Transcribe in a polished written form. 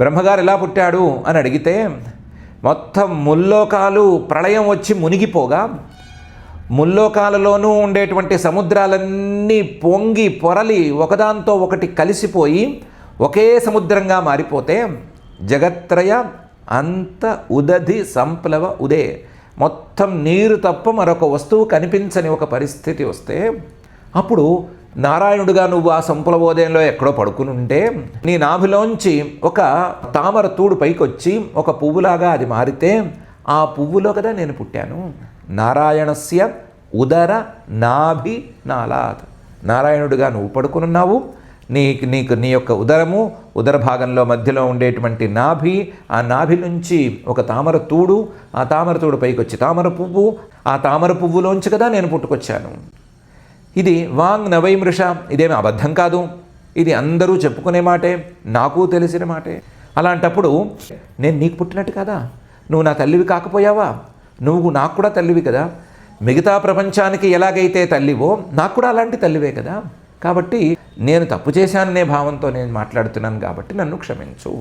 బ్రహ్మగారు ఎలా పుట్టాడు అని అడిగితే మొత్తం ముల్లోకాలు ప్రళయం వచ్చి మునిగిపోగా ముల్లోకాలలోనూ ఉండేటువంటి సముద్రాలన్నీ పొంగి పొరలి ఒకదాంతో ఒకటి కలిసిపోయి ఒకే సముద్రంగా మారిపోతే జగత్రయ అంత ఉదధి సంప్లవ ఉదే, మొత్తం నీరు తప్ప మరొక వస్తువు కనిపించని ఒక పరిస్థితి వస్తే అప్పుడు నారాయణుడుగా నువ్వు ఆ సంప్లవోదయంలో ఎక్కడో పడుకుని ఉంటే నీ నాభిలోంచి ఒక తామర తూడు పైకి వచ్చి ఒక పువ్వులాగా అది మారితే ఆ పువ్వులో కదా నేను పుట్టాను. నారాయణస్య ఉదర నాభి నాళాత్, నారాయణుడిగా నువ్వు పడుకునున్నావు. నీకు నీ యొక్క ఉదర భాగంలో మధ్యలో ఉండేటువంటి నాభి, ఆ నాభి నుంచి ఒక తామర తూడు, ఆ తామర తూడు పైకి వచ్చి తామర పువ్వు, ఆ తామర పువ్వులోంచి కదా నేను పుట్టుకొచ్చాను. ఇది వాంగ్ నవైమృష, ఇదేమి అబద్ధం కాదు, ఇది అందరూ చెప్పుకునే మాటే, నాకు తెలిసిన మాటే. అలాంటప్పుడు నేను నీకు పుట్టినట్టు కదా, నువ్వు నా తల్లివి కాకపోయావా? నువ్వు నాకు కూడా తల్లివి కదా. మిగతా ప్రపంచానికి ఎలాగైతే తల్లివో నాకు కూడా అలాంటి తల్లివే కదా. కాబట్టి నేను తప్పు చేశాననే భావంతో నేను మాట్లాడుతున్నాను కాబట్టి నన్ను క్షమించు.